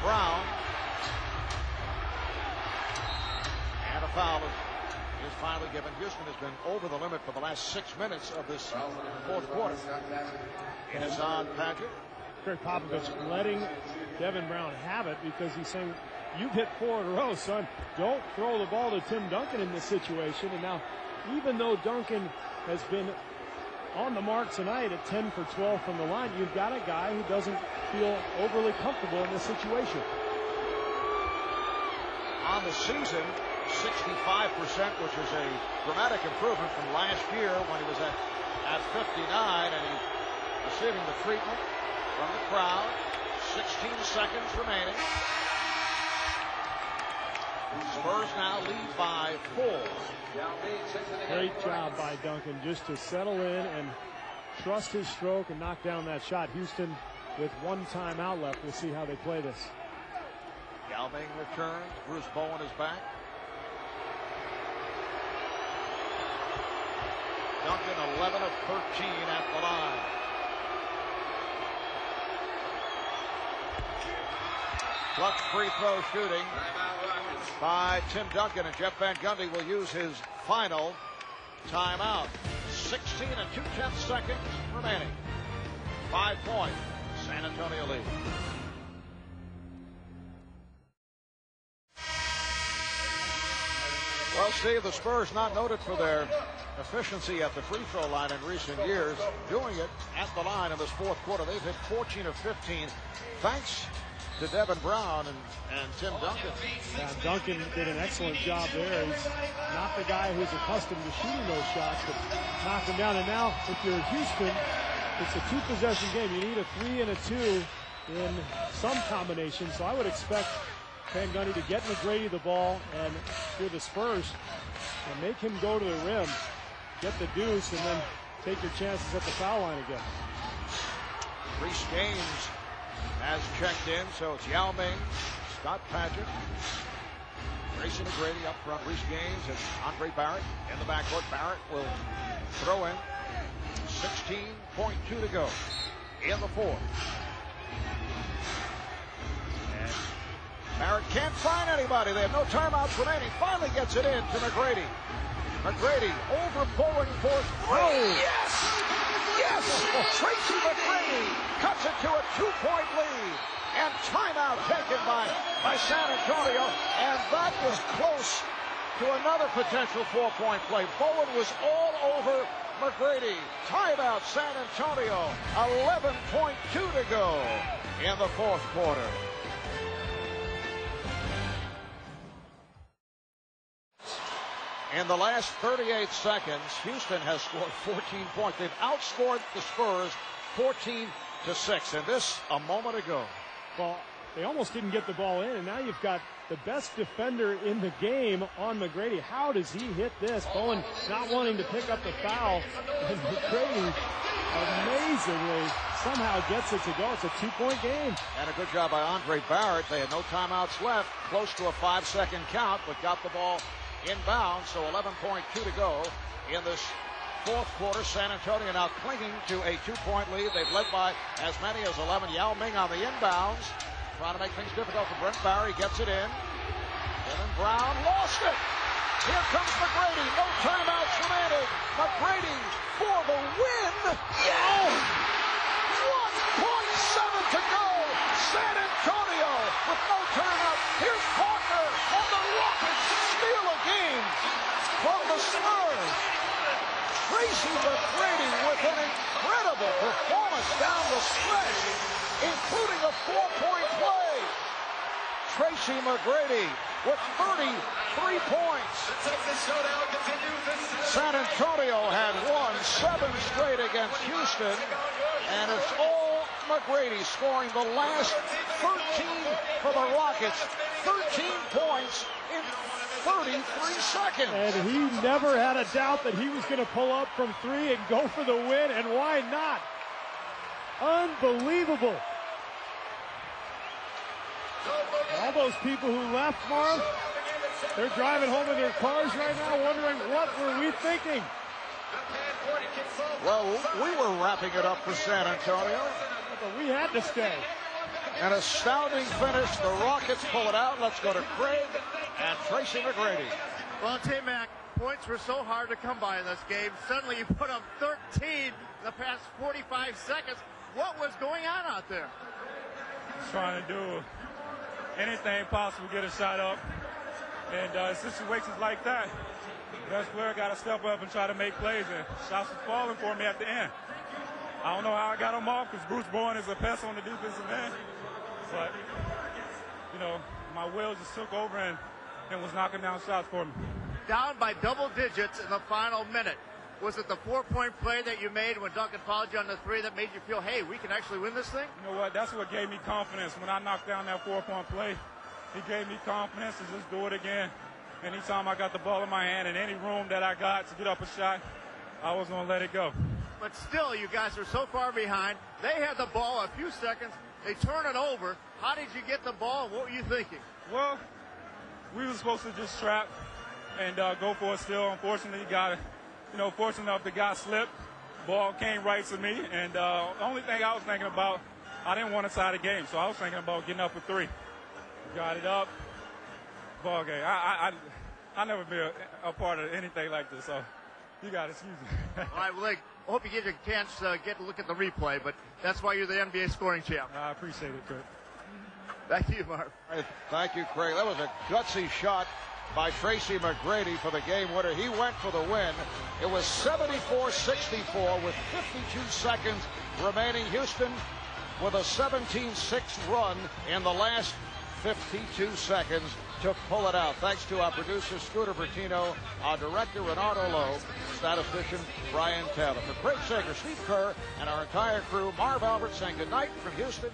Brown. And a foul is finally given. Houston has been over the limit for the last 6 minutes of this fourth quarter. It is on Patrick. Greg Popovich letting Devin Brown have it because he's saying, you've hit 4 in a row, son. Don't throw the ball to Tim Duncan in this situation. And now, even though Duncan has been on the mark tonight at 10 for 12 from the line, you've got a guy who doesn't feel overly comfortable in this situation. On the season, 65%, which is a dramatic improvement from last year when he was at 59, and he's receiving the treatment from the crowd. 16 seconds remaining. Spurs now lead by 4. Great job by Duncan just to settle in and trust his stroke and knock down that shot. Houston with 1 timeout left. We'll see how they play this. Yao Ming returns. Bruce Bowen is back. Duncan 11 of 13 at the line. Clutch free throw shooting by Tim Duncan, and Jeff Van Gundy will use his final timeout. 16 and 2/10 seconds remaining. 5 point San Antonio lead. Well, Steve, the Spurs not noted for their efficiency at the free throw line in recent years. Doing it at the line in this fourth quarter. They've hit 14 of 15. Thanks to Devin Brown and Tim Duncan. Yeah, Duncan did an excellent job there. He's not the guy who's accustomed to shooting those shots, but knocked him down. And now, if you're Houston, it's a 2-possession game. You need a 3 and a 2 in some combination. So I would expect Van Gundy to get McGrady the ball, and if you're the Spurs, and make him go to the rim, get the deuce, and then take your chances at the foul line again. Reece Gaines has checked in, so it's Yao Ming, Scott Padgett, Tracy McGrady up front, Reece Gaines, and Andre Barrett in the backcourt. Barrett will throw in. 16.2 to go in the fourth. And Barrett can't find anybody. They have no timeouts remaining. Finally gets it in to McGrady. McGrady over Bowen for 3. Yes! Yes! Tracy McGrady cuts it to a 2-point lead. And timeout taken by San Antonio. And that was close to another potential 4-point play. Bowen was all over McGrady. Timeout San Antonio. 11.2 to go in the fourth quarter. In the last 38 seconds, Houston has scored 14 points. They've outscored the Spurs 14-6, and this a moment ago. Well, they almost didn't get the ball in, and now you've got the best defender in the game on McGrady. How does he hit this? Bowen not wanting to pick up the foul, and McGrady amazingly somehow gets it to go. It's a 2-point game. And a good job by Andre Barrett. They had no timeouts left, close to a 5-second count, but got the ball inbound, so 11.2 to go in this fourth quarter. San Antonio now clinging to a 2-point lead. They've led by as many as 11. Yao Ming on the inbounds, trying to make things difficult for Brent Barry. Gets it in. Devin Brown lost it. Here comes McGrady. No timeouts remaining. McGrady for the win. Yeah! 1.7 to go. San Antonio with no timeout. Here's Parker, and the Rockets steal a game from the Spurs. Tracy McGrady with an incredible performance down the stretch, including a 4-point play. Tracy McGrady with 33 points. San Antonio had won 7 straight against Houston, and it's all McGrady scoring the last 13 for the Rockets. 13 points in 33 seconds. And he never had a doubt that he was going to pull up from 3 and go for the win, and why not? Unbelievable. All those people who left, Marv, they're driving home in their cars right now wondering, what were we thinking? Well, we were wrapping it up for San Antonio. But we had to stay. An astounding finish. The Rockets pull it out. Let's go to Craig and Tracy McGrady. Well, T-Mac, points were so hard to come by in this game. Suddenly you put up 13 in the past 45 seconds. What was going on out there? Trying to do anything possible to get a shot up. And situations like that, best player got to step up and try to make plays. And shots were falling for me at the end. I don't know how I got them off because Bruce Bowen is a pest on the defensive end. But, you know, my will just took over and was knocking down shots for me. Down by double digits in the final minute. Was it the 4-point play that you made when Duncan fouled you on the 3 that made you feel, hey, we can actually win this thing? You know what? That's what gave me confidence. When I knocked down that 4-point play, he gave me confidence to just do it again. Anytime I got the ball in my hand in any room that I got to get up a shot, I was going to let it go. But still, you guys are so far behind. They had the ball a few seconds. They turn it over. How did you get the ball? What were you thinking? Well, we were supposed to just trap and go for a steal. Unfortunately, fortunate enough, the guy slipped. Ball came right to me. And the only thing I was thinking about, I didn't want to tie the game. So I was thinking about getting up for 3. Got it up. Ball game. I never been a part of anything like this. So you got to excuse me. All right, well, I hope you get a chance to get a look at the replay, but that's why you're the NBA scoring champ. I appreciate it, Kurt. Thank you, Marv. Thank you, Craig. That was a gutsy shot by Tracy McGrady for the game winner. He went for the win. It was 74-64 with 52 seconds remaining. Houston with a 17-6 run in the last 52 seconds to pull it out. Thanks to our producer, Scooter Bertino, our director, Renardo Lowe, statistician, Brian Taylor. For Craig Sager, Steve Kerr, and our entire crew, Marv Albert saying goodnight from Houston.